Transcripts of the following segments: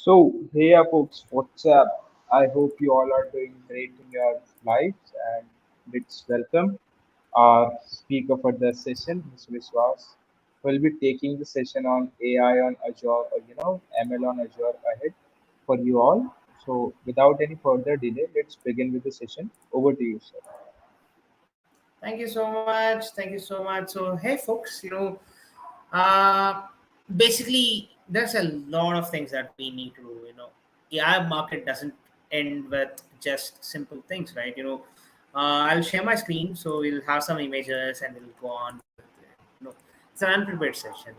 Hey folks, what's up? I hope you all are doing great in your lives and let's welcome our speaker for the session, Mr. Vishwas. We'll be taking the session on AI on Azure or ML on Azure ahead for you all. So without any further delay, let's begin with the session. Over to you, sir. Thank you so much. Thank you so much. So, hey, folks, uh, basically, there's a lot of things that we need to, AI market doesn't end with just simple things, right? I'll share my screen, so we'll have some images and we'll go on. It's an unprepared session.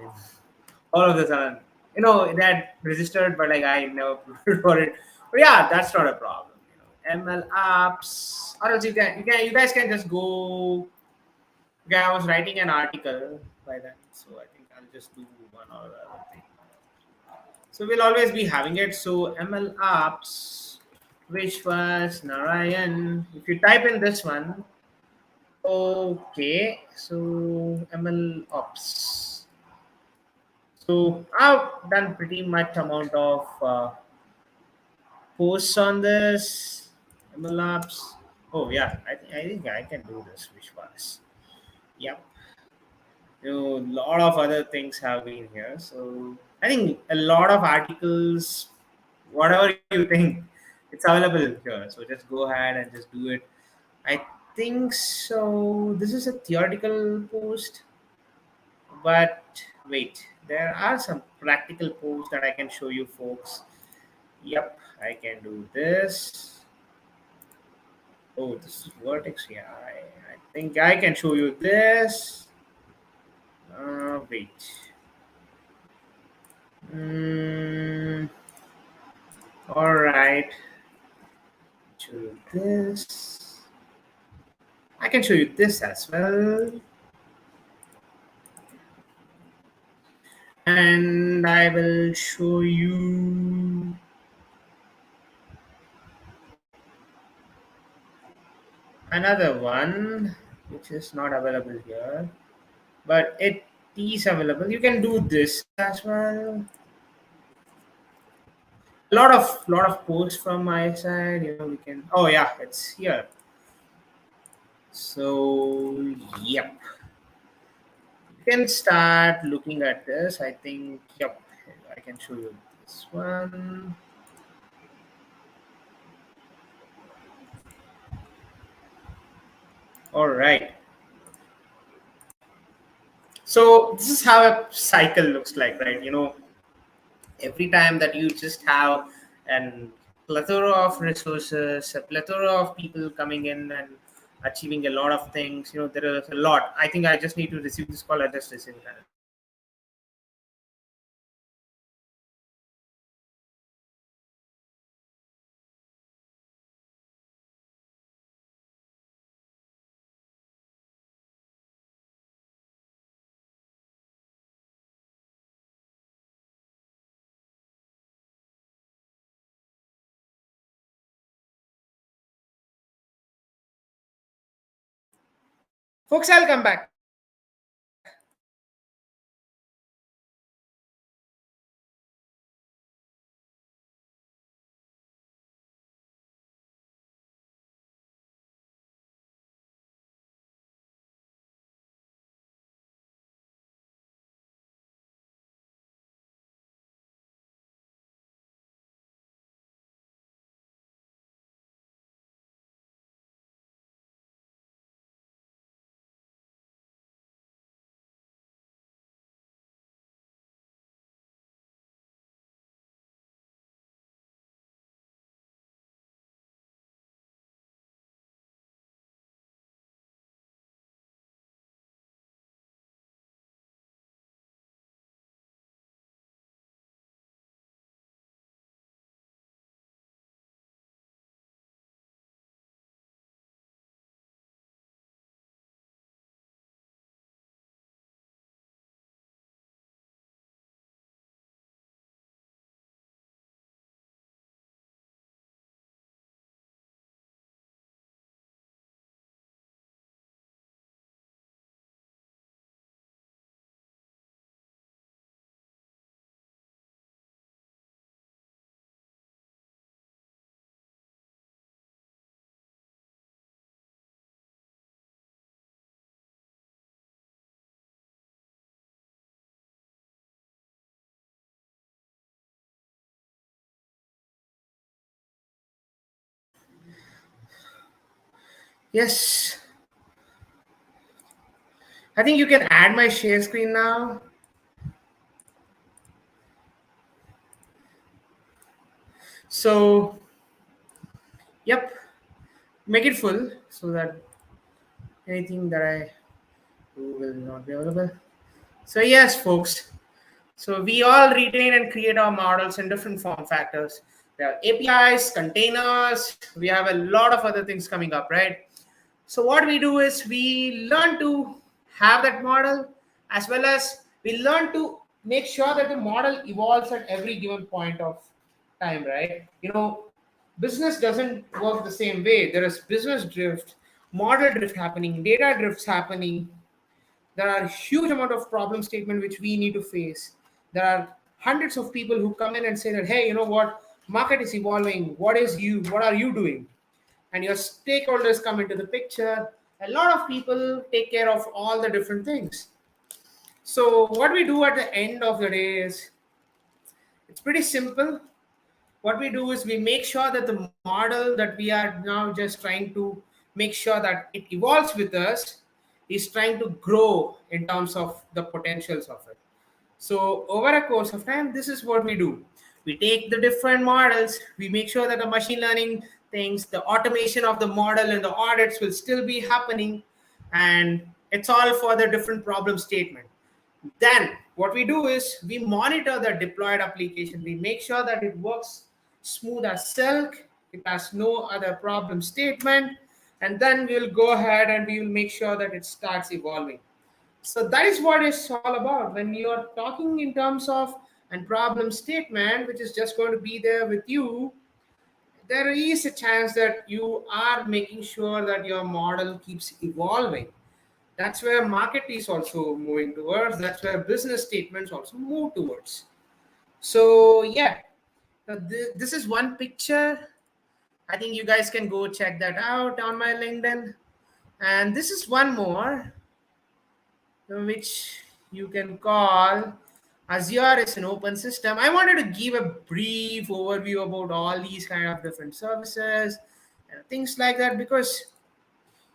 All of this are, that registered, but like I never prepared for it. But yeah, that's not a problem. ML apps, or else you guys can just go. Okay, I was writing an article by then, so I think I'll just do one or the other thing. So we'll always be having it. So ML apps, which was Narayan. If you type in this one, okay. So ML ops. So I've done pretty much amount of posts on this ML apps. Oh yeah, I think I can do this. Which was, yep. A lot of other things have been here, so I think a lot of articles, whatever you think, it's available here, so just go ahead and just do it. I think so. This is a theoretical post, but wait, there are some practical posts that I can show you folks. Yep, I can do this. Oh, this is vertex. Yeah, I think I can show you this. Wait. Mm, all right. Show you this. I can show you this as well. And I will show you another one which is not available here, but it is available. You can do this as well. A lot of posts from my side. We can. Oh yeah, it's here. So yep, you can start looking at this. I think yep, I can show you this one. All right. So this is how a cycle looks like, right? Every time that you just have an plethora of resources, a plethora of people coming in and achieving a lot of things. There is a lot. I think I just need to receive this call. I just received that. Folks, I'll come back. Yes, I think you can add my share screen now. So, yep, make it full so that anything that I do will not be available. So, yes, folks. So, we all retain and create our models in different form factors. We have APIs, containers, we have a lot of other things coming up, right? So what we do is we learn to have that model, as well as we learn to make sure that the model evolves at every given point of time, right? Business doesn't work the same way. There is business drift, model drift happening, data drifts happening. There are huge amount of problem statement which we need to face. There are hundreds of people who come in and say that, hey, you know what, market is evolving. What are you doing? And your stakeholders come into the picture. A lot of people take care of all the different things. So what we do at the end of the day is it's pretty simple. What we do is we make sure that the model that we are now just trying to make sure that it evolves with us is trying to grow in terms of the potentials of it. So over a course of time, this is what we do. We take the different models, we make sure that the machine learning things, the automation of the model and the audits will still be happening, and it's all for the different problem statement. Then what we do is we monitor the deployed application. We make sure that it works smooth as silk. It has no other problem statement. And then we'll go ahead and we will make sure that it starts evolving. So that is what it's all about. When you're talking in terms of a problem statement, which is just going to be there with you, there is a chance that you are making sure that your model keeps evolving. That's where market is also moving towards. That's where business statements also move towards. So yeah, this is one picture. I think you guys can go check that out on my LinkedIn. And this is one more, which you can call Azure is an open system. I wanted to give a brief overview about all these kind of different services and things like that, because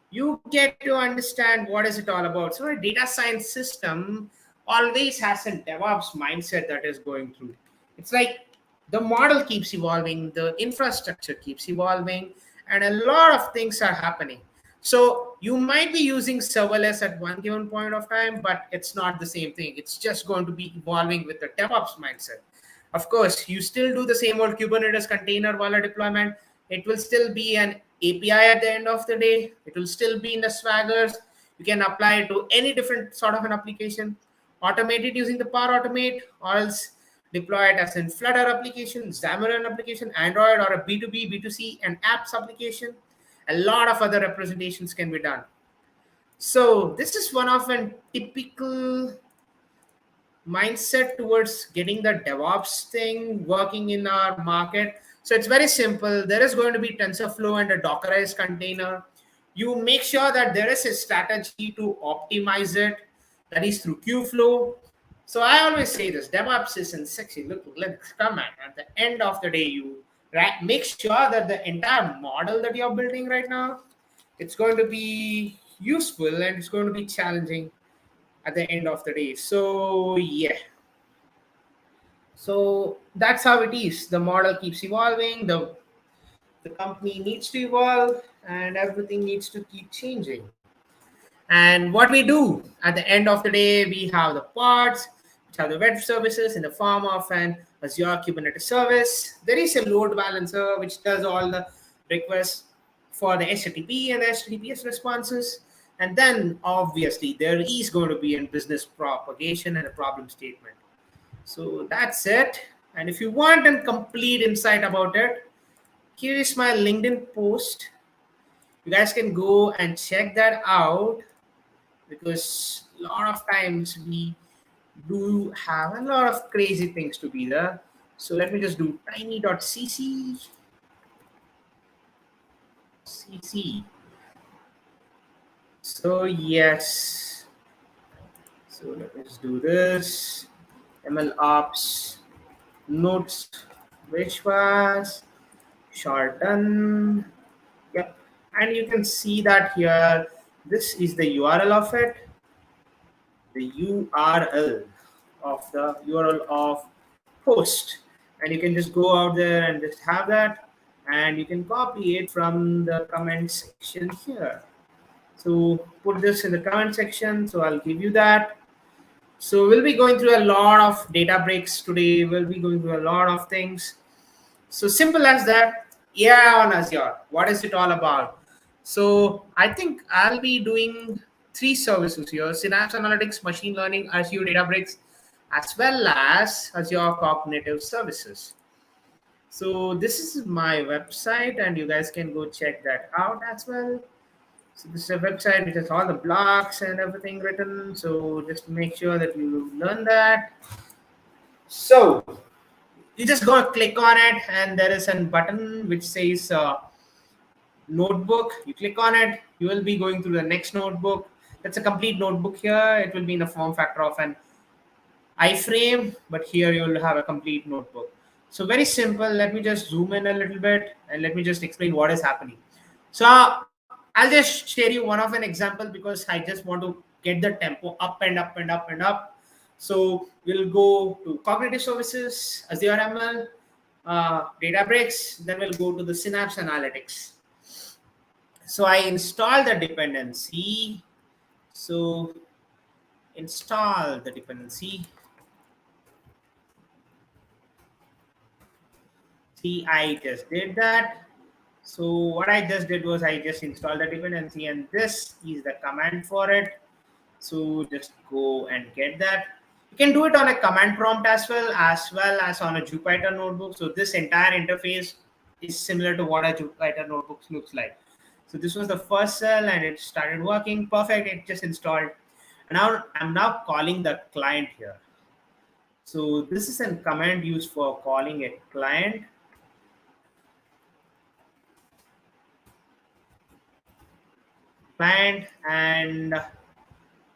you get to understand what is it all about. So a data science system always has a DevOps mindset that is going through. It's like the model keeps evolving, the infrastructure keeps evolving, and a lot of things are happening. So you might be using serverless at one given point of time, but it's not the same thing. It's just going to be evolving with the DevOps mindset. Of course, you still do the same old Kubernetes container while a deployment. It will still be an API at the end of the day. It will still be in the swaggers. You can apply it to any different sort of an application. Automate it using the Power Automate, or else deploy it as in Flutter application, Xamarin application, Android, or a B2B, B2C, and apps application. A lot of other representations can be done. So this is one of a typical mindset towards getting the DevOps thing working in our market. So it's very simple. There is going to be TensorFlow and a Dockerized container. You make sure that there is a strategy to optimize it, that is through Qflow. So I always say this: DevOps isn't sexy. Look, Linux, come on. At the end of the day, you make sure that the entire model that you're building right now, it's going to be useful and it's going to be challenging at the end of the day. So yeah, so that's how it is. The model keeps evolving, the company needs to evolve, and everything needs to keep changing. And what we do at the end of the day, we have the pods, which have the web services in the form of an Azure Kubernetes service. There is a load balancer which does all the requests for the HTTP and the HTTPS responses. And then obviously there is going to be a business propagation and a problem statement. So that's it. And if you want a complete insight about it, here is my LinkedIn post. You guys can go and check that out, because a lot of times we do have a lot of crazy things to be there. So let me just do tiny.cc. So yes. So let me just do this. ML ops notes, which was short done. Yep. and you can see that here. This is the URL of it, the URL of the URL of post, and you can just go out there and just have that, and you can copy it from the comment section here. So put this in the comment section. So I'll give you that. So we'll be going through a lot of data breaks today. We'll be going through a lot of things. So simple as that. Yeah, on Azure. What is it all about? So I think I'll be doing three services here: Synapse Analytics, Machine Learning, Azure Databricks, as well as Azure Cognitive Services. So this is my website, and you guys can go check that out as well. So this is a website which has all the blogs and everything written. So just make sure that you learn that. So you just go click on it, and there is a button which says notebook. You click on it, you will be going through the next notebook. That's a complete notebook here. It will be in a form factor of an iframe, but here you will have a complete notebook. So very simple. Let me just zoom in a little bit and let me just explain what is happening. So I'll just share you one of an example because I just want to get the tempo up and up and up and up. So we'll go to cognitive services, Azure ML, Databricks, then we'll go to the Synapse Analytics. So I install the dependency. So install the dependency. See, I just did that. So what I just did was I just installed the dependency, and this is the command for it. So just go and get that. You can do it on a command prompt as well as on a Jupyter notebook. So this entire interface is similar to what a Jupyter notebook looks like. So this was the first cell, and it started working perfect. It just installed. And now I'm now calling the client here. So this is a command used for calling a client, and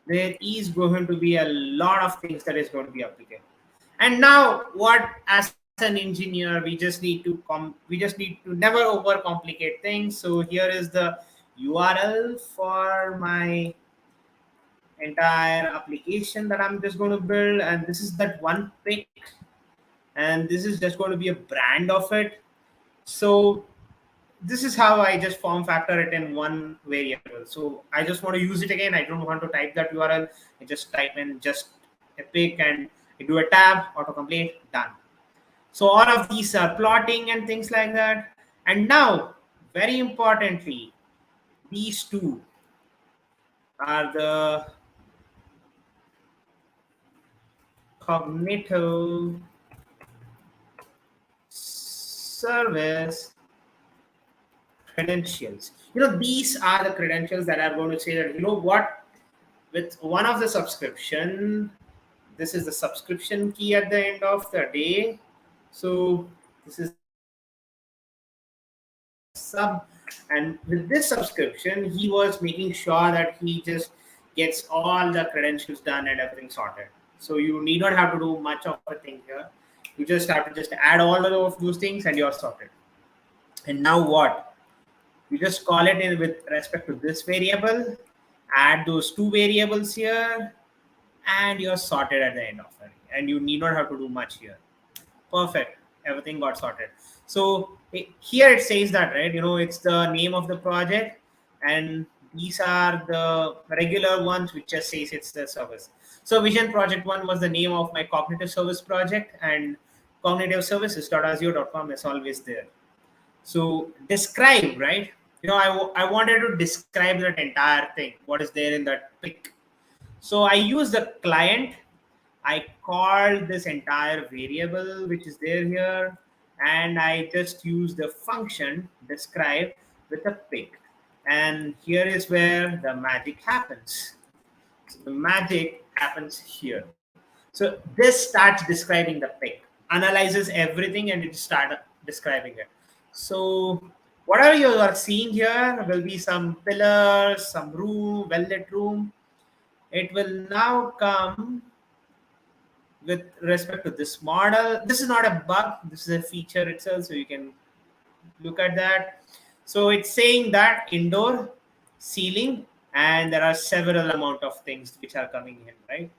there is going to be a lot of things that is going to be applicable. And now what, as an engineer, we just need to never overcomplicate things. So here is the URL for my entire application that I'm just going to build, and this is that one pick, and this is just going to be a brand of it. So this is how I just form factor it in one variable. So I just want to use it again. I don't want to type that URL. I just type in just a pick, and I do a tab, autocomplete, done. So all of these are plotting and things like that. And now, very importantly, these two are the cognitive service credentials. These are the credentials that are going to say that, what, with one of the subscription, this is the subscription key at the end of the day. So this is the sub, and with this subscription, he was making sure that he just gets all the credentials done and everything sorted. So you need not have to do much of a thing here. You just have to just add all of those things, and you're sorted. And now what? You just call it in with respect to this variable, add those two variables here, and you're sorted at the end of it. And you need not have to do much here. Perfect. Everything got sorted. So here it says that, right? It's the name of the project, and these are the regular ones which just says it's the service. So Vision Project 1 was the name of my cognitive service project, and cognitive services.azure.com is always there. So describe, right? I wanted to describe that entire thing, what is there in that pic. So I use the client. I called this entire variable which is there here, and I just use the function describe with a pic. And here is where the magic happens. So the magic happens here. So this starts describing the pic, analyzes everything, and it starts describing it. So whatever you are seeing here will be some pillars, some room, well-lit room. It will now come with respect to this model. This is not a bug, this is a feature itself, so you can look at that. So it's saying that indoor, ceiling, and there are several amount of things which are coming in, right?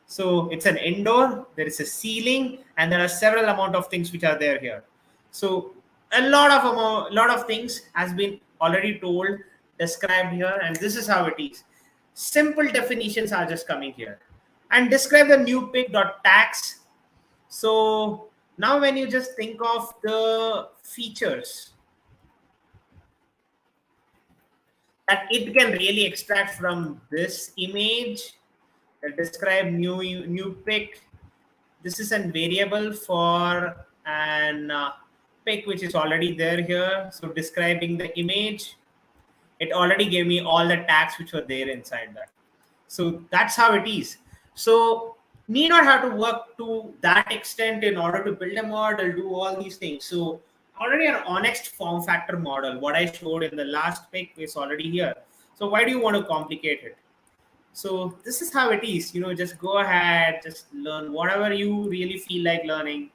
So it's an indoor, there is a ceiling, and there are several amount of things which are there here. So lot of things has been already told, described here, and this is how it is. Simple definitions are just coming here. And describe the new pick dot tax. So now when you just think of the features that it can really extract from this image, describe new pick. This is a variable for an pick which is already there here. So describing the image, it already gave me all the tags which were there inside that. So that's how it is. So need not have to work to that extent in order to build a model, do all these things. So already an honest form factor model, what I showed in the last pick is already here. So why do you want to complicate it? So this is how it is. Just go ahead, just learn whatever you really feel like learning.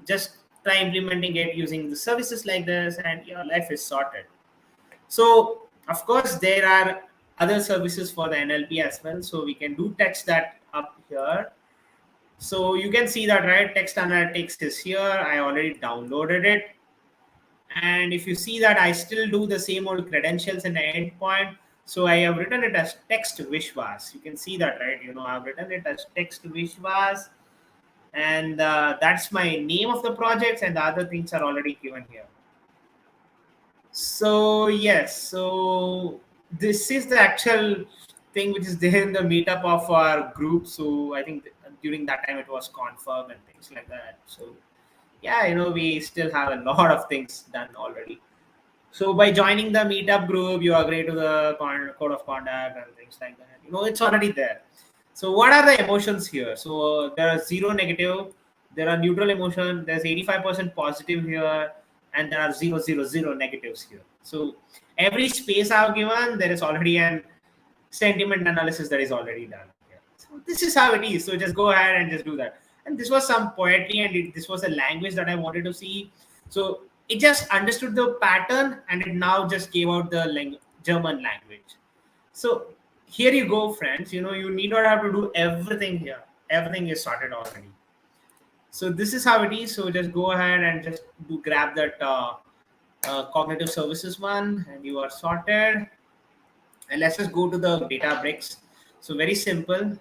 Just try implementing it using the services like this, and your life is sorted. So of course there are other services for the NLP as well. So we can do text that up here. So you can see that, right? Text analytics is here. I already downloaded it. And if you see that, I still do the same old credentials in the endpoint. So I have written it as text Vishwas. You can see that, right? I've written it as text Vishwas, and that's my name of the projects, and the other things are already given here. So yes, so this is the actual thing which is there in the meetup of our group. So I think during that time it was confirmed and things like that. So yeah, we still have a lot of things done already. So by joining the meetup group, you agree to the code of conduct and things like that. It's already there. So what are the emotions here? So there are zero negative, there are neutral emotion, there's 85% positive here, and there are zero negatives here. So every space I've given, there is already an sentiment analysis that is already done here. So this is how it is. So just go ahead and just do that. And this was some poetry, and this was a language that I wanted to see. So it just understood the pattern, and it now just gave out the German language. So here you go, friends. You need not have to do everything here. Everything is sorted already. So this is how it is. So just go ahead and just grab that cognitive services one, and you are sorted. And let's just go to the Databricks. So very simple.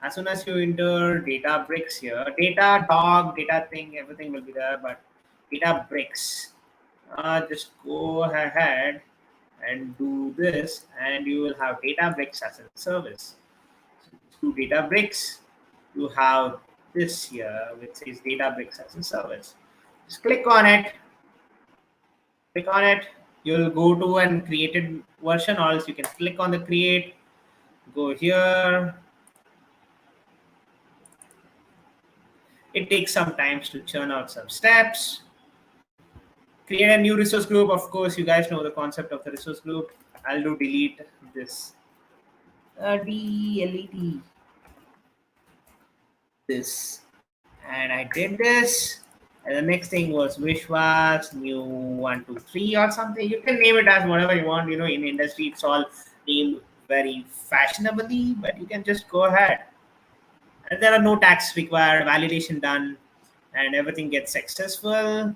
As soon as you enter Databricks here, data dog, data thing, everything will be there. But Databricks, just go ahead and do this, and you will have Databricks as a service. So to Databricks, you have this here, which says Databricks as a service. Just click on it. Click on it. You'll go to an created version, or else you can click on the create. Go here. It takes some time to churn out some steps. Create a new resource group. Of course, you guys know the concept of the resource group. I'll do delete this. Delete this. And I did this. And the next thing was Vishwas, new 123 or something. You can name it as whatever you want. In industry, it's all named very fashionably, but you can just go ahead. And there are no tags required, validation done, and everything gets successful.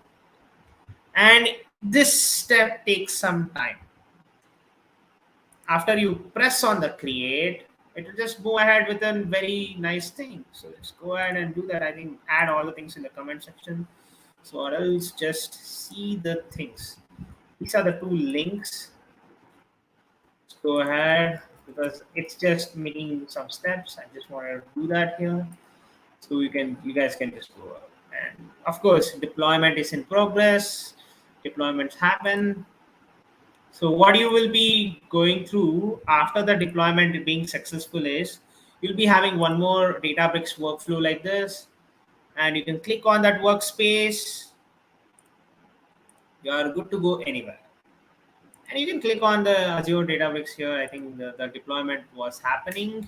And this step takes some time. After you press on the create, it will just go ahead with a very nice thing. So just go ahead and do that. I think add all the things in the comment section. So or else just see the things. These are the two links. Let's go ahead, because it's just making some steps. I just want to do that here. So you guys can just go out. And of course, deployment is in progress. Deployments happen. So what you will be going through after the deployment being successful is you'll be having one more Databricks workflow like this, and you can click on that workspace. You are good to go anywhere. And you can click on the Azure Databricks here. I think the deployment was happening.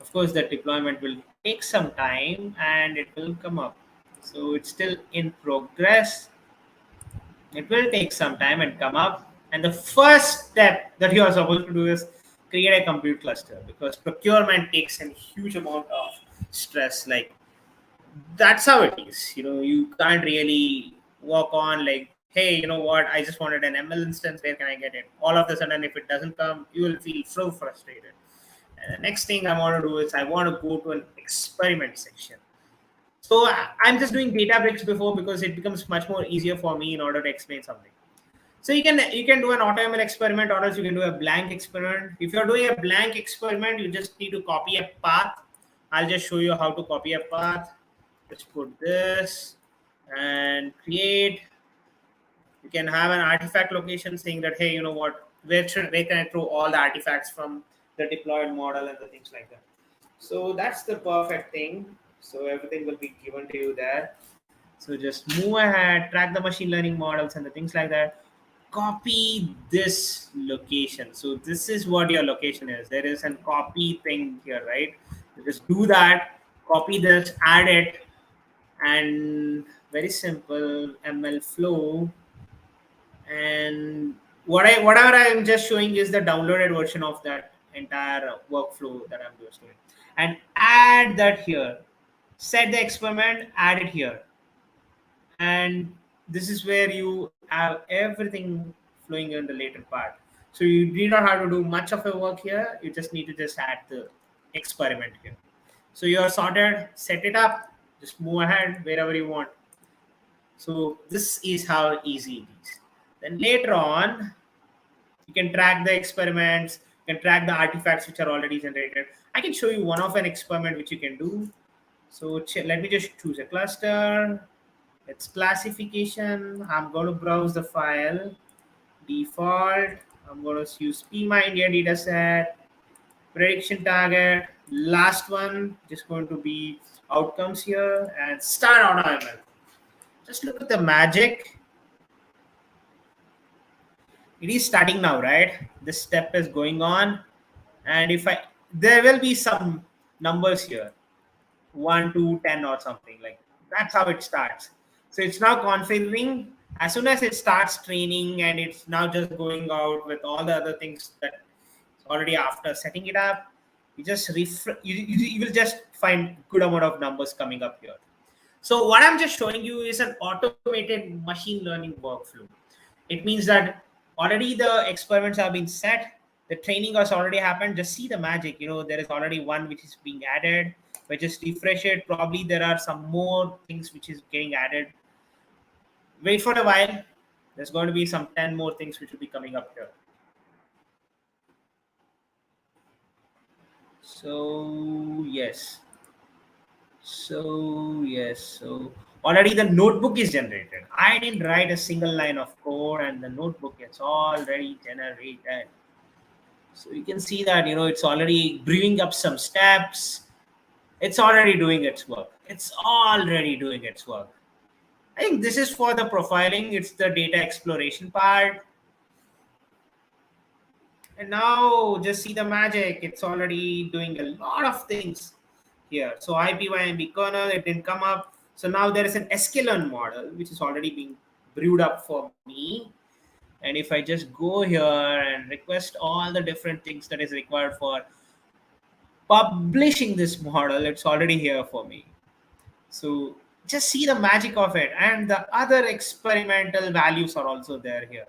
Of course, the deployment will take some time and it will come up. So it's still in progress. It will take some time and come up. And the first step that you are supposed to do is create a compute cluster, because procurement takes a huge amount of stress. Like, that's how it is. You can't really walk on like, hey, you know what, I just wanted an ML instance, where can I get it? All of a sudden, if it doesn't come, you will feel so frustrated. And the next thing I want to do is I want to go to an experiment section. So I'm just doing Databricks before, because it becomes much more easier for me in order to explain something. So you can do an AutoML experiment, or else you can do a blank experiment. If you're doing a blank experiment, you just need to copy a path. I'll just show you how to copy a path. Let's put this and create. You can have an artifact location saying that, hey, you know what, where can I throw all the artifacts from the deployed model and the things like that. So that's the perfect thing. So everything will be given to you there. So just move ahead, track the machine learning models and the things like that. Copy this location. So this is what your location is. There is a copy thing here, right? You just do that, copy this, add it, and very simple ML flow. And whatever I am just showing is the downloaded version of that entire workflow that I'm just doing. And add that here. Set the experiment, add it here. And this is where you have everything flowing in the later part. So you do not have to do much of a work here. You just need to just add the experiment here. So you are sorted, set it up, just move ahead wherever you want. So this is how easy it is. Then later on, you can track the experiments, you can track the artifacts which are already generated. I can show you one of an experiment which you can do. So let me just choose a cluster. It's classification. I'm going to browse the file. Default. I'm going to use PMI India dataset. Prediction target. Last one just going to be outcomes here, and start on ML. Just look at the magic. It is starting now, right? This step is going on, and if I there will be some numbers here, 1 to 10 or something, like that's how it starts. So it's now configuring. As soon as it starts training, and it's now just going out with all the other things that already after setting it up, you just you will just find good amount of numbers coming up here. So what I'm just showing you is an automated machine learning workflow. It means that already the experiments have been set, the training has already happened. Just see the magic. There is already one which is being added. If I just refresh it, probably there are some more things which is getting added. Wait for a while. There's going to be some 10 more things which will be coming up here. So yes. So already the notebook is generated. I didn't write a single line of code, and the notebook is already generated. So you can see that it's already brewing up some steps. It's already doing its work. It's already doing its work. I think this is for the profiling. It's the data exploration part. And now just see the magic. It's already doing a lot of things here. So IPYMB kernel, it didn't come up. So now there is an sklearn model, which is already being brewed up for me. And if I just go here and request all the different things that is required for publishing this model, it's already here for me. So just see the magic of it. And the other experimental values are also there here.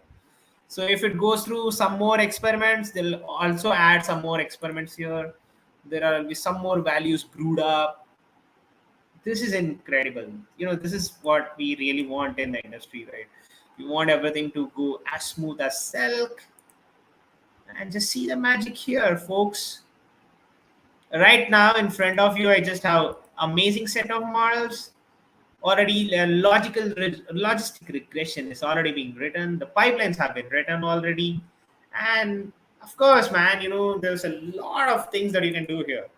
So if it goes through some more experiments, they'll also add some more experiments here. There will be some more values brewed up. This is incredible. This is what we really want in the industry, right? We want everything to go as smooth as silk. And just see the magic here, folks. Right now in front of you, I just have amazing set of models. Already logistic regression is already being written. The pipelines have been written already. And of course, man, there's a lot of things that you can do here.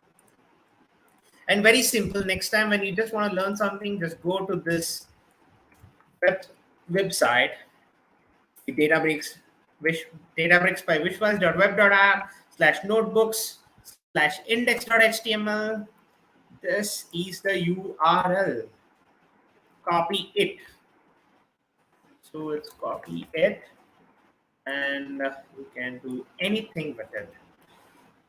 And very simple. Next time when you just want to learn something, just go to this website, Databricks, Databricks by wishwas.web.app/notebooks/index.html. This is the URL. Copy it. So it's copy it and you can do anything with it.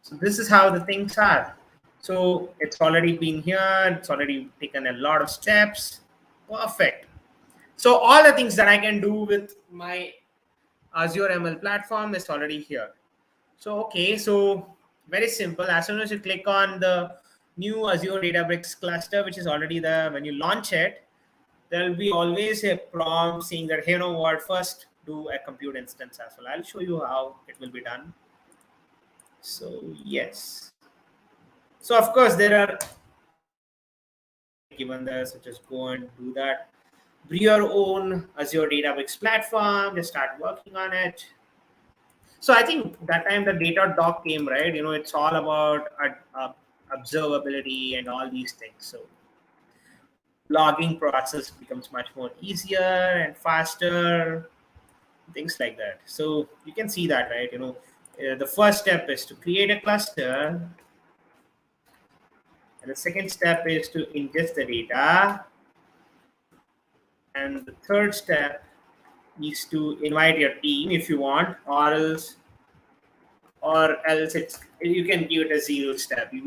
So this is how the things are. So it's already been here. It's already taken a lot of steps. Perfect. So all the things that I can do with my Azure ML platform is already here. So okay, so very simple. As soon as you click on the new Azure Databricks cluster, which is already there, when you launch it, there will be always a prompt saying that, hey, you know what, first do a compute instance as well. I'll show you how it will be done. So yes. So of course there are given there, so just go and do that. Bring your own Azure Databricks platform, just start working on it. So I think that time the data doc came, right? It's all about observability and all these things. So logging process becomes much more easier and faster, things like that. So you can see that, right? The first step is to create a cluster, and the second step is to ingest the data, and the third step is to invite your team if you want, or else it's you can give it a zero step. You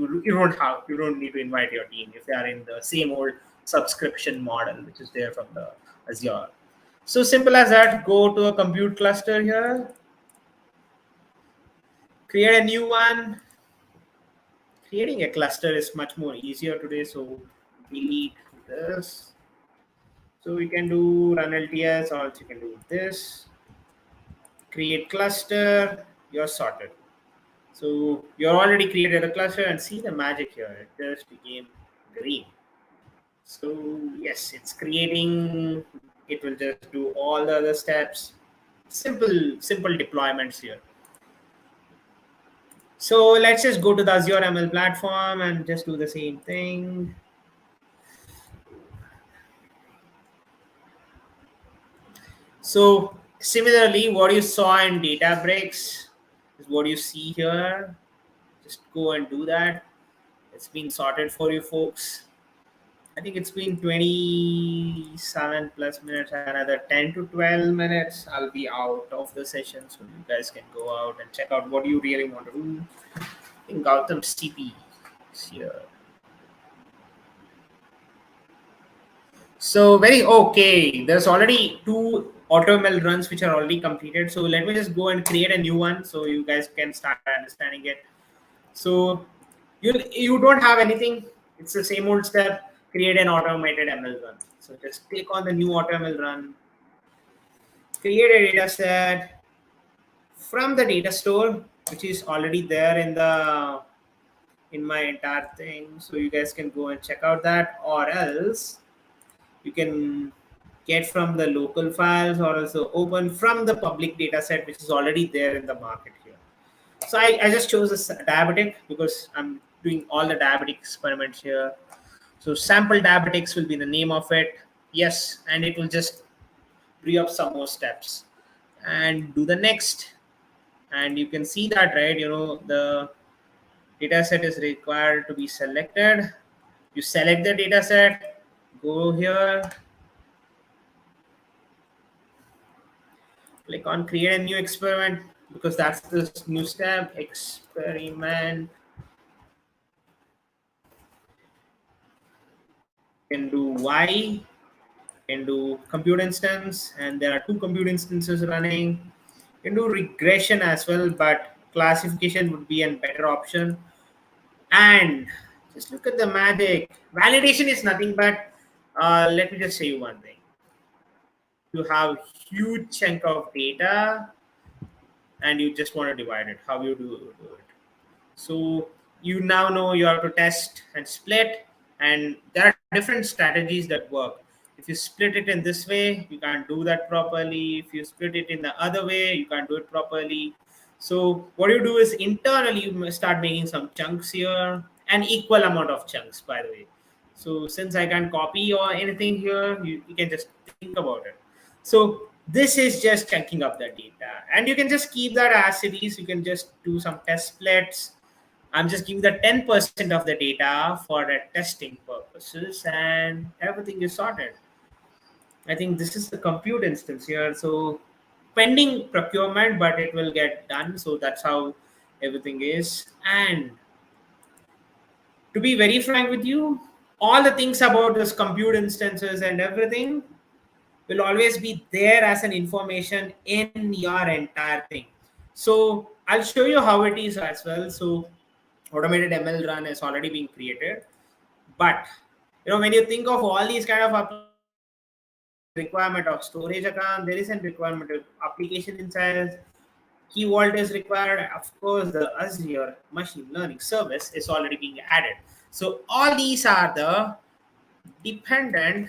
don't need to invite your team if they are in the same old subscription model which is there from the Azure. So simple as that. Go to a compute cluster here, create a new one. Creating a cluster is much more easier today, so delete this. So we can do run LTS, or else you can do this. Create cluster, you're sorted. So you're already created a cluster, and see the magic here. It just became green. So yes, it's creating. It will just do all the other steps. Simple deployments here. So let's just go to the Azure ML platform and just do the same thing. So similarly, what you saw in Databricks is what you see here. Just go and do that. It's been sorted for you folks. I think it's been 27 plus minutes, another 10 to 12 minutes. I'll be out of the session, so you guys can go out and check out what you really want to do. I think Gautam CP is here. So very okay. There's already two AutoML runs which are already completed. So let me just go and create a new one so you guys can start understanding it. So you don't have anything. It's the same old step. Create an automated ML run. So just click on the new AutoML run. Create a data set from the data store, which is already there in my entire thing. So you guys can go and check out that, or else you can get from the local files, or also open from the public data set which is already there in the market here. So I just chose this diabetic because I'm doing all the diabetic experiments here. So sample diabetics will be the name of it. Yes, and it will just free up some more steps and do the next. And you can see that, right? The data set is required to be selected. You select the data set, go here, click on create a new experiment, because that's the new step. Experiment. Can do Y, can do compute instance, and there are two compute instances running. You can do regression as well, but classification would be a better option. And just look at the magic. Validation is nothing but, let me just say you one thing. You have huge chunk of data and you just want to divide it. How you do it? So you now know you have to test and split, and there are different strategies that work. If you split it in this way, you can't do that properly. If you split it in the other way, you can't do it properly. So what you do is internally you start making some chunks here, an equal amount of chunks, by the way. So since I can't copy or anything here, you can just think about it. So this is just chunking up the data, and you can just keep that as it is. You can just do some test splits. I'm just giving the 10% of the data for the testing purposes, and everything is sorted. I think this is the compute instance here. So pending procurement, but it will get done. So that's how everything is. And to be very frank with you, all the things about this compute instances and everything will always be there as an information in your entire thing. So I'll show you how it is as well. So automated ML run is already being created, but when you think of all these kind of applications, there is a requirement of storage account, there is a requirement of application insights, key vault is required. Of course, the Azure machine learning service is already being added. So all these are the dependent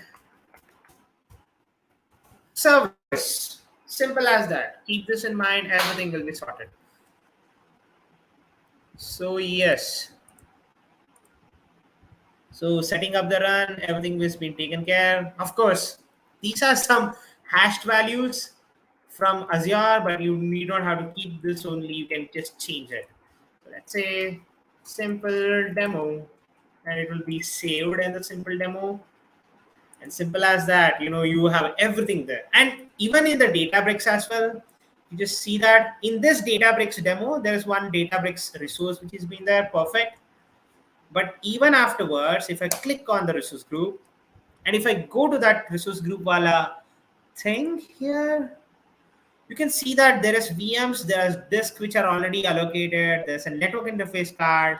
service. Simple as that. Keep this in mind, everything will be sorted. So yes, so setting up the run, everything has been taken care. Of course, these are some hashed values from Azure, but you don't have to keep this only. You can just change it. So let's say simple demo, and it will be saved in the simple demo. And simple as that, you have everything there. And even in the Databricks as well, you just see that in this Databricks demo, there is one Databricks resource which has been there, perfect. But even afterwards, if I click on the resource group, and if I go to that resource group wala thing here, you can see that there is VMs, there is disks which are already allocated, there's a network interface card,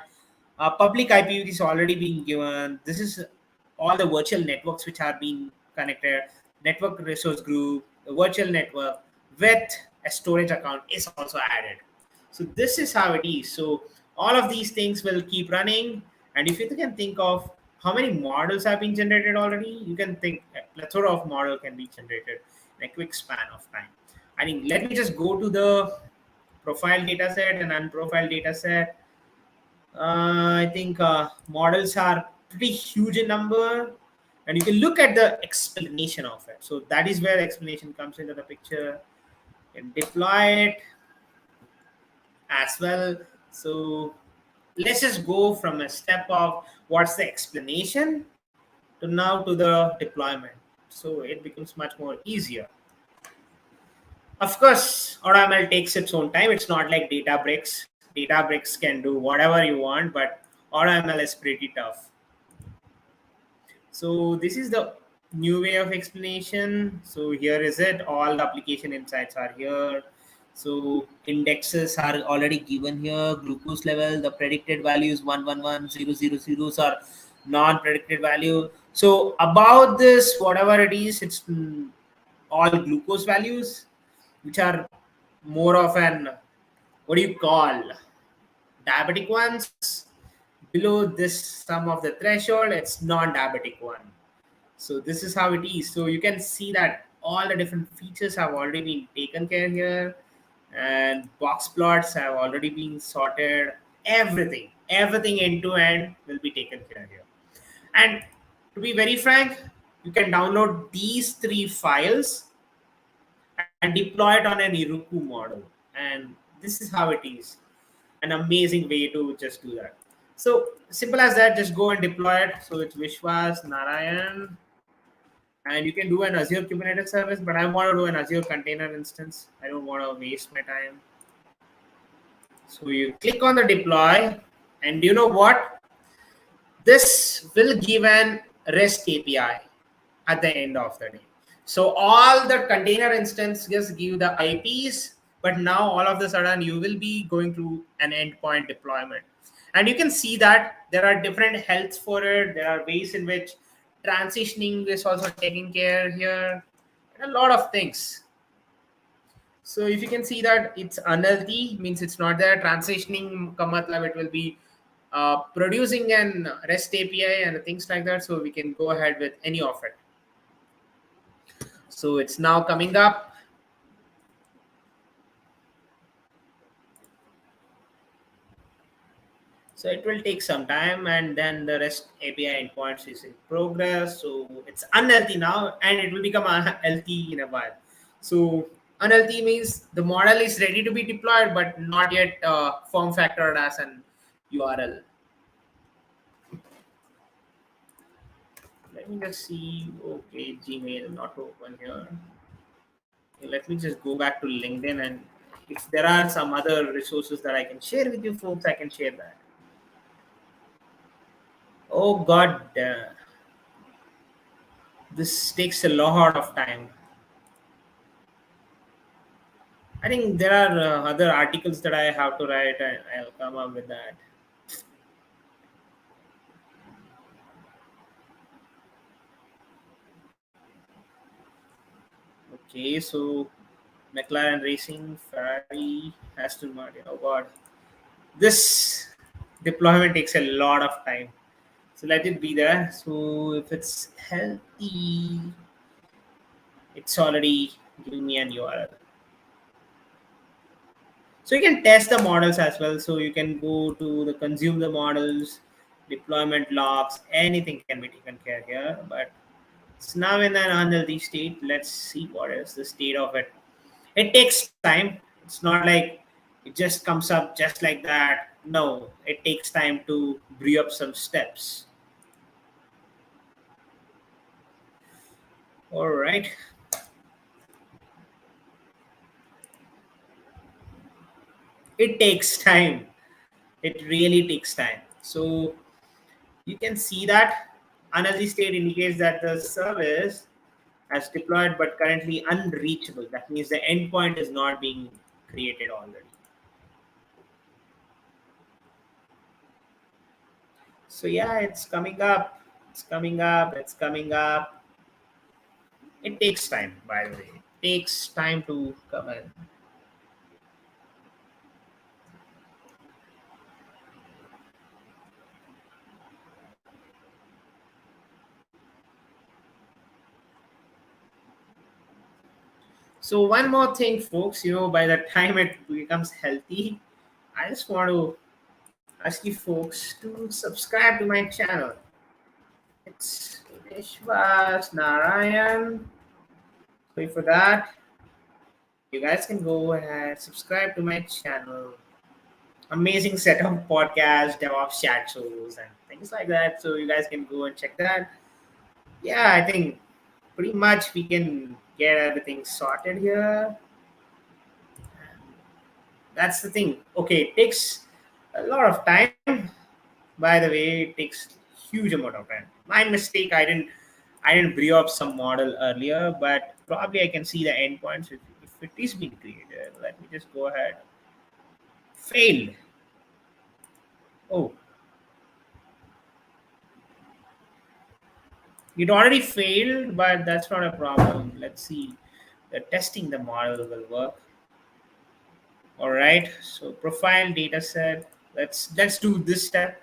public IP which is already being given. This is all the virtual networks which are being connected, network resource group, the virtual network with a storage account is also added. So this is how it is. So all of these things will keep running. And if you can think of how many models have been generated already, you can think a plethora of model can be generated in a quick span of time. I think let me just go to the profile dataset and unprofiled dataset. I think models are pretty huge in number, and you can look at the explanation of it. So that is where explanation comes into the picture. And deploy it as well. So let's just go from a step of what's the explanation to now to the deployment. So it becomes much more easier. Of course, AutoML takes its own time. It's not like Databricks. Databricks can do whatever you want, but AutoML is pretty tough. So this is the new way of explanation. So here is it. All the application insights are here. So indexes are already given here. Glucose level, the predicted values 111 000 are non-predicted value. So about this, whatever it is, it's all glucose values, which are more of an, what do you call, diabetic ones. Below this sum of the threshold, it's non-diabetic one. So this is how it is. So you can see that all the different features have already been taken care here, and box plots have already been sorted. Everything end to end will be taken care here. And to be very frank, you can download these three files and deploy it on an Iruku model. And this is how it is. An amazing way to just do that. So simple as that, just go and deploy it. So it's Vishwas Narayan, and you can do an Azure Kubernetes service, but I want to do an Azure container instance. I don't want to waste my time. So you click on the deploy, and you know what? This will give an REST API at the end of the day. So all the container instance just give the IPs, but now all of the sudden you will be going through an endpoint deployment. And you can see that there are different healths for it. There are ways in which transitioning is also taken care here, and a lot of things. So if you can see that it's unhealthy, means it's not there. Transitioning ka matlab it will be producing an REST API and things like that. So we can go ahead with any of it. So it's now coming up. So it will take some time, and then the REST API endpoints is in progress. So it's unhealthy now, and it will become healthy in a while. So unhealthy means the model is ready to be deployed, but not yet form factored as an URL. Let me just see. Okay, Gmail not open here. Let me just go back to LinkedIn, and if there are some other resources that I can share with you folks, I can share that. Oh God, this takes a lot of time. I think there are other articles that I have to write, and I'll come up with that. Okay, so McLaren Racing, Ferrari, Aston Martin. Oh God, this deployment takes a lot of time. So let it be there. So if it's healthy, it's already giving me an URL. So you can test the models as well. So you can go to the consume the models, deployment logs, anything can be taken care here. But it's now in an unhealthy state. Let's see what is the state of it. It takes time. It's not like it just comes up just like that. No, it takes time to brew up some steps. All right. It takes time. It really takes time. So you can see that unhealthy state indicates that the service has deployed but currently unreachable. That means the endpoint is not being created already. So yeah, it's coming up. It's coming up. It's coming up. It takes time, by the way. It takes time to come in. So one more thing, folks. By the time it becomes healthy, I just want to ask you folks to subscribe to my channel. It's Vishwas Narayan. Sorry for that. You guys can go ahead, subscribe to my channel. Amazing set of podcasts, DevOps chat shows, and things like that. So you guys can go and check that. Yeah, I think pretty much we can get everything sorted here. That's the thing. Okay, it takes a lot of time. By the way, it takes huge amount of time. My mistake. I didn't brew up some model earlier, but probably I can see the endpoints if it is being created. Let me just go ahead. Failed. Oh, it already failed, but that's not a problem. Let's see. The testing the model will work. All right. So profile data set. Let's do this step.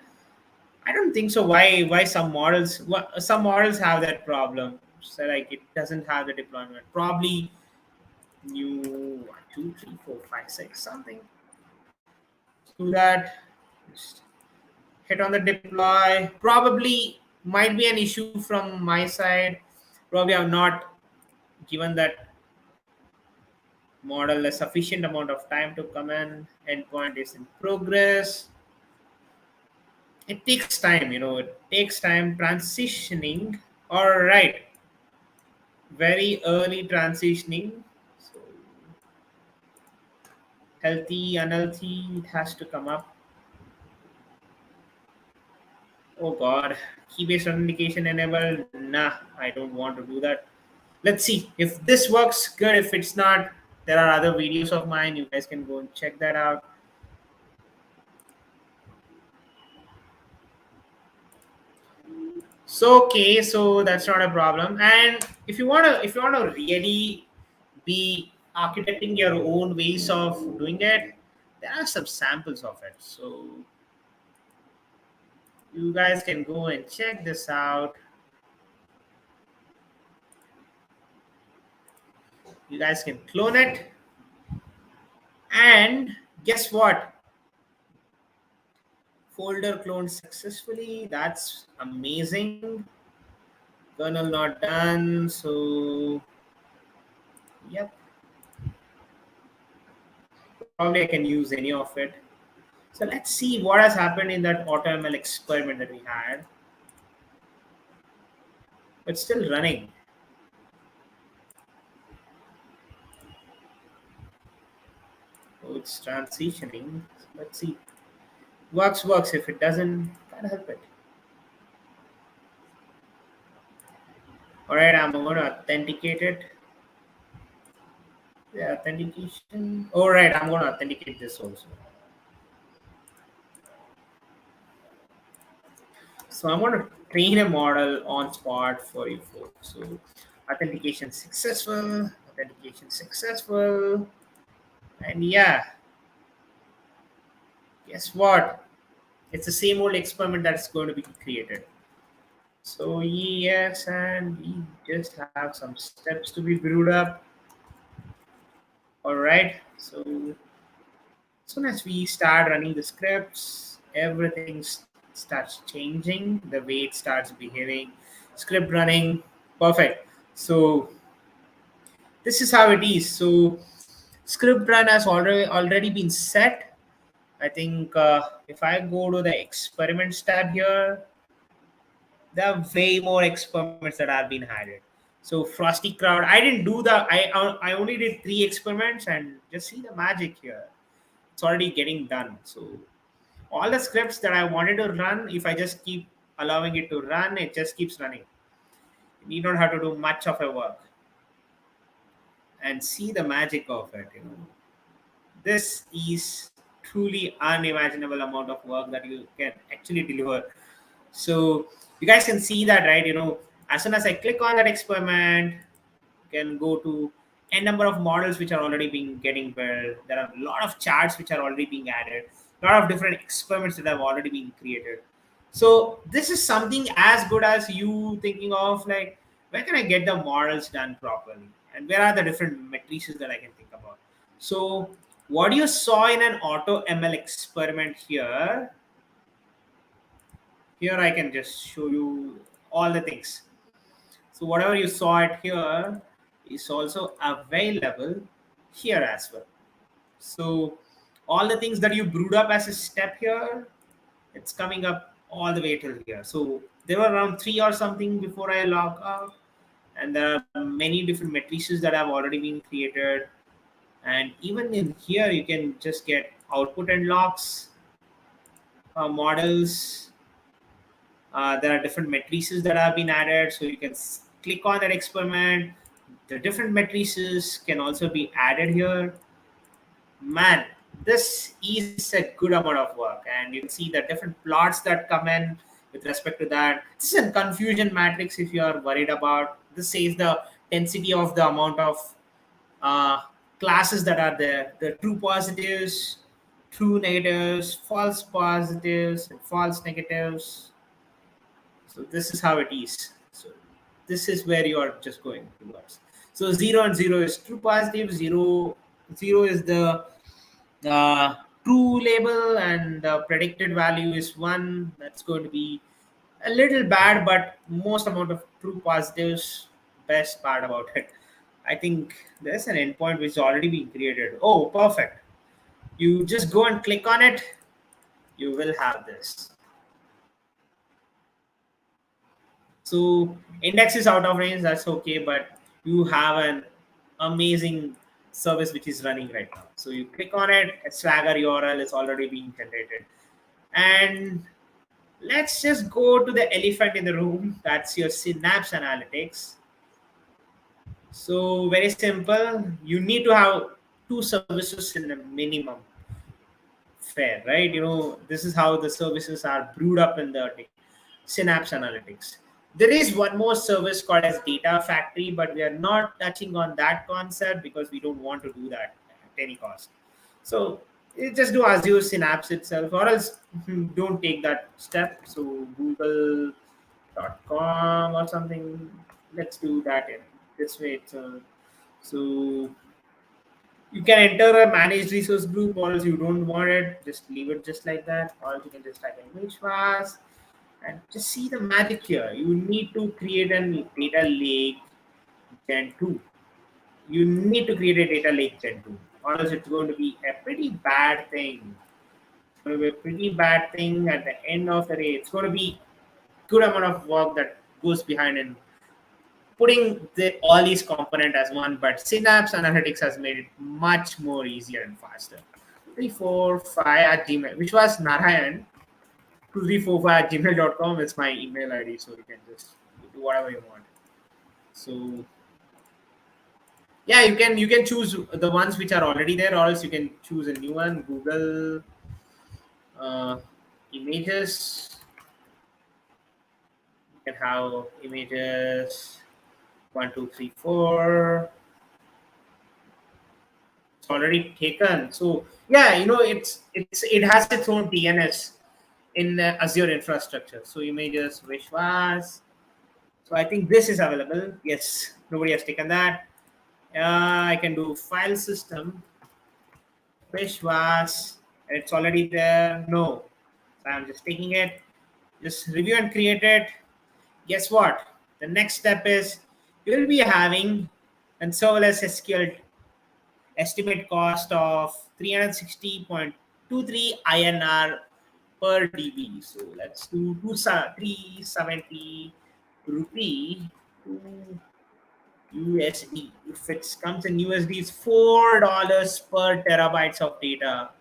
I don't think so. Why some models have that problem? So like it doesn't have the deployment. Probably new 1, 2, 3, 4, 5, 6 something. Let's do that. Just hit on the deploy. Probably might be an issue from my side. Probably I've not given that model a sufficient amount of time to come in. Endpoint is in progress. It takes time, it takes time transitioning. All right, very early transitioning. So healthy, unhealthy, it has to come up. Oh God, key-based authentication enabled. Nah, I don't want to do that. Let's see if this works good. If it's not, there are other videos of mine. You guys can go and check that out. So okay, so that's not a problem. And if you wanna really be architecting your own ways of doing it, there are some samples of it. So you guys can go and check this out. You guys can clone it, and guess what? Folder cloned successfully. That's amazing. Kernel not done. So yep, probably I can use any of it. So let's see what has happened in that AutoML experiment that we had. It's still running. So it's transitioning. Let's see. Works. If it doesn't, can't help it. All right, I'm going to authenticate it. Yeah, authentication. All right, I'm going to authenticate this also. So I'm going to train a model on spot for you folks. So authentication successful. Authentication successful. And yeah, guess what? It's the same old experiment that's going to be created. So yes, and we just have some steps to be brewed up. All right. So as soon as we start running the scripts, everything starts changing. The way it starts behaving. Script running, perfect. So this is how it is. So script run has already been set. I think if I go to the experiments tab here, there are way more experiments that have been added. So Frosty Crowd, I didn't do the I only did 3 experiments, and just see the magic here. It's already getting done. So all the scripts that I wanted to run, if I just keep allowing it to run, it just keeps running. You don't have to do much of a work, and see the magic of it. This is truly unimaginable amount of work that you can actually deliver. So you guys can see that, right? As soon as I click on that experiment, can go to n number of models which are already being getting built. There are a lot of charts which are already being added, a lot of different experiments that have already been created. So this is something as good as you thinking of, like, where can I get the models done properly, and where are the different matrices that I can think about. So what you saw in an auto ml experiment here I can just show you all the things. So whatever you saw it here is also available here as well. So all the things that you brewed up as a step here, it's coming up all the way till here. So there were around 3 or something before I log out, and there are many different matrices that have already been created. And even in here, you can just get output and logs, models. There are different matrices that have been added, so you can click on that experiment. The different matrices can also be added here. Man, this is a good amount of work, and you can see the different plots that come in with respect to that. This is a confusion matrix if you are worried about. This says the density of the amount of uh, classes that are there, the true positives, true negatives, false positives, and false negatives. So this is how it is. So this is where you are just going towards. So 0 and 0 is true positive. Zero is the uh, true label, and the predicted value is 1. That's going to be a little bad, but most amount of true positives. Best part about it, I think there's an endpoint which is already being created. Oh, perfect. You just go and click on it. You will have this. So index is out of range, that's okay, but you have an amazing service which is running right now. So you click on it, a Swagger URL is already being generated. And let's just go to the elephant in the room. That's your Synapse Analytics. So very simple. You need to have 2 services in a minimum. Fair, right? This is how the services are brewed up in the Synapse Analytics. There is one more service called as Data Factory, but we are not touching on that concept because we don't want to do that at any cost. So you just do Azure Synapse itself, or else don't take that step. So google.com or something. Let's do that in this way. So you can enter a managed resource group, or else you don't want it, just leave it just like that, or else you can just type in Vishwas and just see the magic here. You need to create a data lake Gen 2. You need to create a data lake Gen 2, or else it's going to be a pretty bad thing. It's going to be a pretty bad thing at the end of the day. It's going to be good amount of work that goes behind in putting all these component as one, but Synapse Analytics has made it much more easier and faster. 345 at Gmail, which was Narayan 2345 at gmail.com. It's my email ID, so you can just do whatever you want. So yeah, you can choose the ones which are already there, or else you can choose a new one. Google uh, images. You can have images 1234. It's already taken. So yeah, it has its own DNS in Azure infrastructure. So images Vishwas. So I think this is available. Yes, nobody has taken that. I can do file system Vishwas, and it's already there. No, so I'm just taking it. Just review and create it. Guess what? The next step is you will be having a serverless SQL estimate cost of 360.23 INR per DB. So let's do 370 rupee to USD. If it comes in USD, it's $4 per terabytes of data.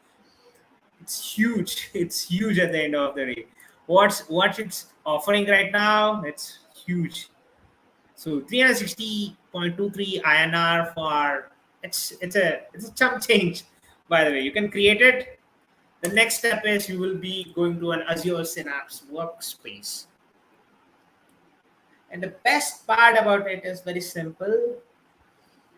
It's huge. It's huge at the end of the day. What it's offering right now, it's huge. So 360.23 INR for it's a chump change, by the way. You can create it. The next step is you will be going to an Azure Synapse workspace. And the best part about it is very simple.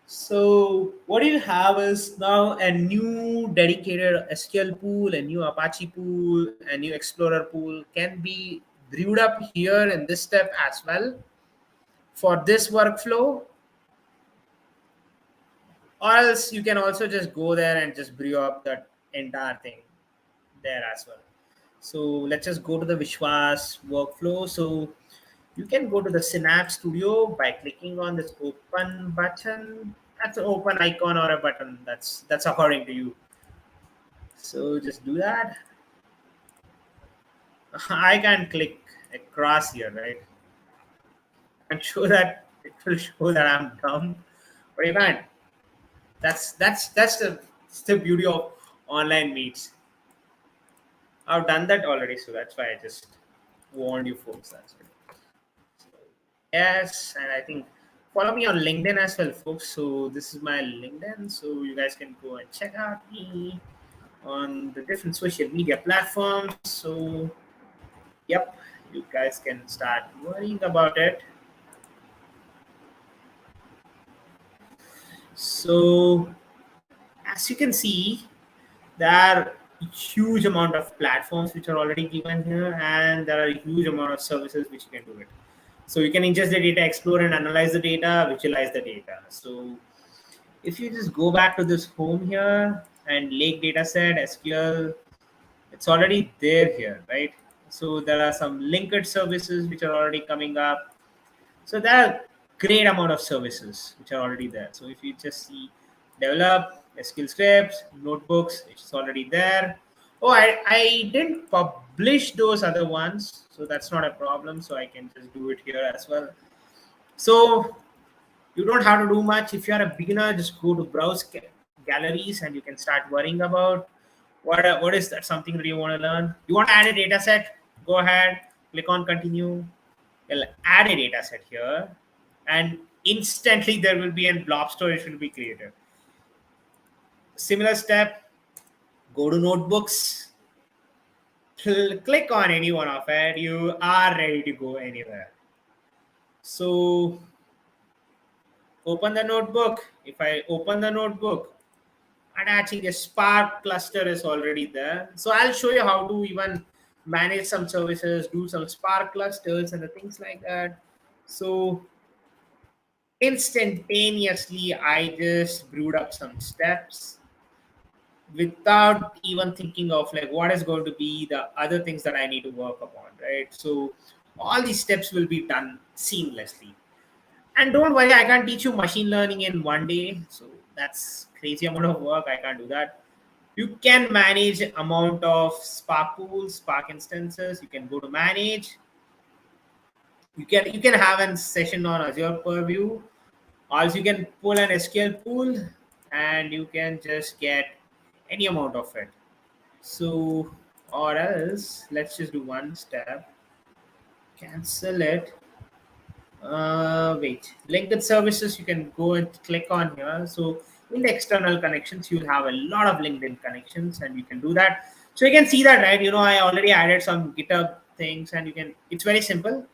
So what you have is now a new dedicated SQL pool, a new Apache pool, a new Explorer pool can be brewed up here in this step as well for this workflow, or else you can also just go there and just brew up that entire thing there as well. So let's just go to the Vishwas workflow. So you can go to the Synapse Studio by clicking on this open button. That's an open icon or a button. That's according to you. So just do that. I can click across here, right? And show that it will show that I'm dumb, but you can't. That's the beauty of online meets. I've done that already, so that's why I just warned you folks. That's it. So, yes, and I think follow me on LinkedIn as well, folks. So this is my LinkedIn, so you guys can go and check out me on the different social media platforms. So yep, you guys can start worrying about it. So as you can see, there are huge amount of platforms which are already given here, and there are a huge amount of services which you can do it. So you can ingest the data, explore and analyze the data, visualize the data. So if you just go back to this home here and Lake dataset SQL, it's already there here, right? So there are some linked services which are already coming up. So there are great amount of services which are already there. So if you just see develop SQL scripts, notebooks, it's already there. Oh, I didn't publish those other ones, so that's not a problem. So I can just do it here as well. So you don't have to do much. If you are a beginner, just go to browse galleries and you can start worrying about what is that something that you want to learn. You want to add a data set? Go ahead, click on continue. You'll add a data set here, and instantly there will be a blob storage will be created. Similar step, go to notebooks, click on any one of it. You are ready to go anywhere. So open the notebook. If I open the notebook, attaching a Spark cluster is already there. So I'll show you how to even manage some services, do some Spark clusters and the things like that. So instantaneously, I just brewed up some steps without even thinking of like what is going to be the other things that I need to work upon, right? So all these steps will be done seamlessly. And don't worry, I can't teach you machine learning in one day. So that's crazy amount of work. I can't do that. You can manage amount of Spark pools, Spark instances. You can go to manage. You can have a session on Azure Purview. Also, you can pull an SQL pool, and you can just get any amount of it. So, or else, let's just do one step, cancel it. Wait, linked services, you can go and click on here. So in the external connections, you'll have a lot of LinkedIn connections and you can do that. So you can see that, right? I already added some GitHub things and it's very simple.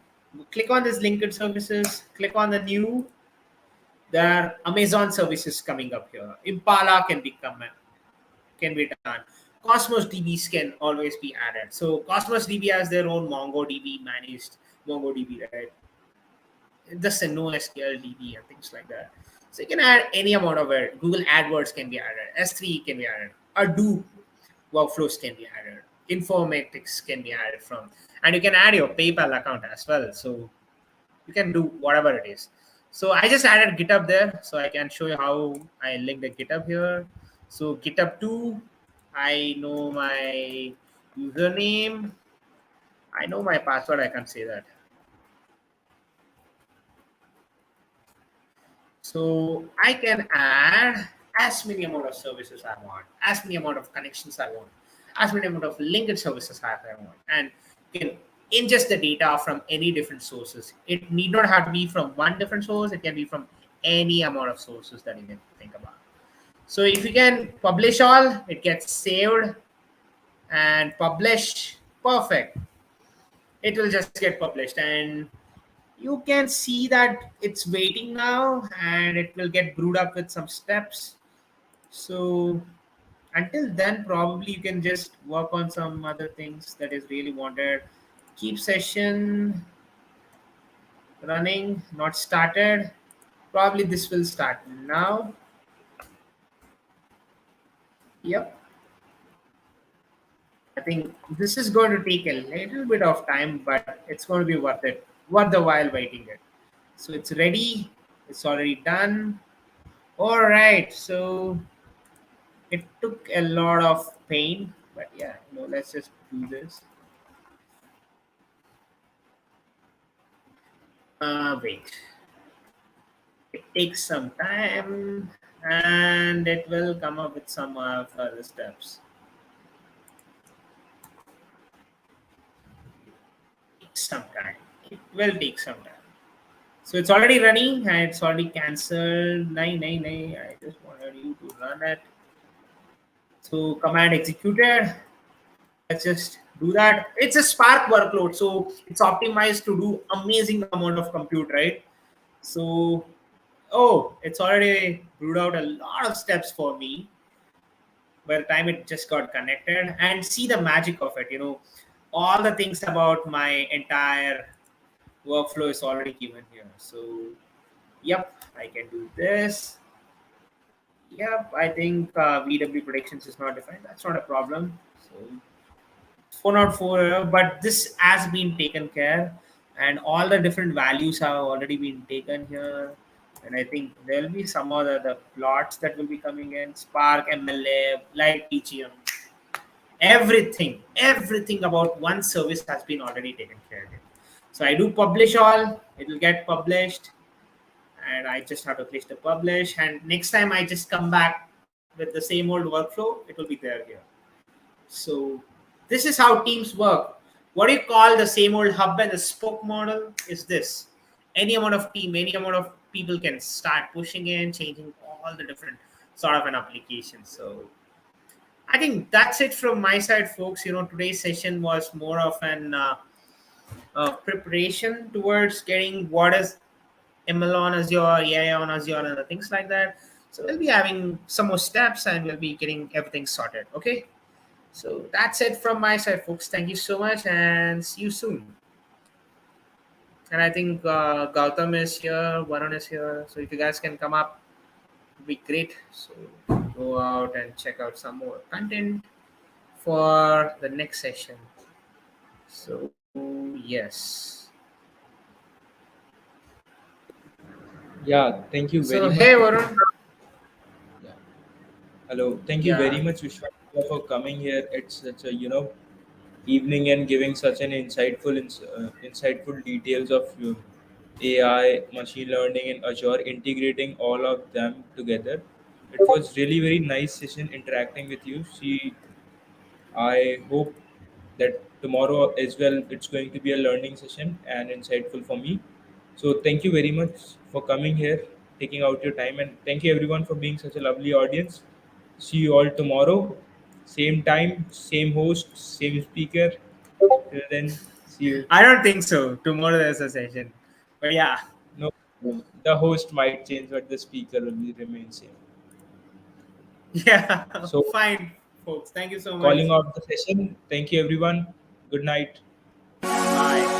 Click on this linked services, click on the new, there are Amazon services coming up here. Impala can be done. Cosmos DBs can always be added. So Cosmos DB has their own MongoDB managed MongoDB, right? Just a NoSQL DB and things like that. So you can add any amount of it. Google AdWords can be added. S3 can be added. Hadoop workflows can be added. Informatics can be added from, and you can add your PayPal account as well. So you can do whatever it is. So I just added GitHub there, so I can show you how I link the GitHub here. So GitHub 2, I know my username, I know my password. I can say that. So I can add as many amount of services I want, as many amount of connections I want, as many amount of linked services I want, and you can ingest the data from any different sources. It need not have to be from one different source. It can be from any amount of sources that you can think about. So if you can publish all, it gets saved and publish. Perfect. It will just get published and you can see that it's waiting now and it will get brewed up with some steps. So until then, probably you can just work on some other things that is really wanted. Keep session running, not started. Probably this will start now. Yep. I think this is going to take a little bit of time, but it's going to be worth it, worth the while waiting it. So it's ready. It's already done. All right. So it took a lot of pain, but yeah, let's just do this. Wait, it takes some time and it will come up with some further steps. Take some time. It will take some time. So it's already running and it's already cancelled. Nine, nine, nine. I just wanted you to run it. So command executed. Let's just do that. It's a Spark workload, so it's optimized to do amazing amount of compute, right? So, oh, it's already brewed out a lot of steps for me by the time it just got connected and see the magic of it. All the things about my entire workflow is already given here. So, yep, I can do this. Yep, I think VW predictions is not defined. That's not a problem. So 404, but this has been taken care and all the different values have already been taken here. And I think there will be some other the plots that will be coming in Spark, MLA, Light PGM, everything about one service has been already taken care of. So I do publish all, it will get published and I just have to click the publish. And next time I just come back with the same old workflow, it will be there here. So this is how teams work. What do you call the same old hub and the spoke model is this. Any amount of team, any amount of people can start pushing in, changing all the different sort of an application. So I think that's it from my side, folks. Today's session was more of an preparation towards getting what is ML on Azure, AI on Azure, and things like that. So we'll be having some more steps and we'll be getting everything sorted. Okay. So that's it from my side, folks. Thank you so much and see you soon. And I think Gautam is here, Varun is here. So if you guys can come up, it'd be great. So go out and check out some more content for the next session. So, yes. Yeah, thank you So, very hey, much. Varun. Yeah. Hello, thank you very Yeah. much, Vishwa, for coming here. It's such a evening and giving such an insightful details of AI, machine learning, and Azure, integrating all of them together. It was really very nice session interacting with you. I hope that tomorrow as well it's going to be a learning session and insightful for me. So thank you very much for coming here, taking out your time, and thank you everyone for being such a lovely audience. See you all tomorrow, same time, same host, same speaker. Till then, see you. I don't think so. Tomorrow there's a session. But yeah. No, the host might change, but the speaker will be remain same. Yeah. So Fine, folks. Thank you so much. calling out the session. Thank you everyone. Good night. Bye.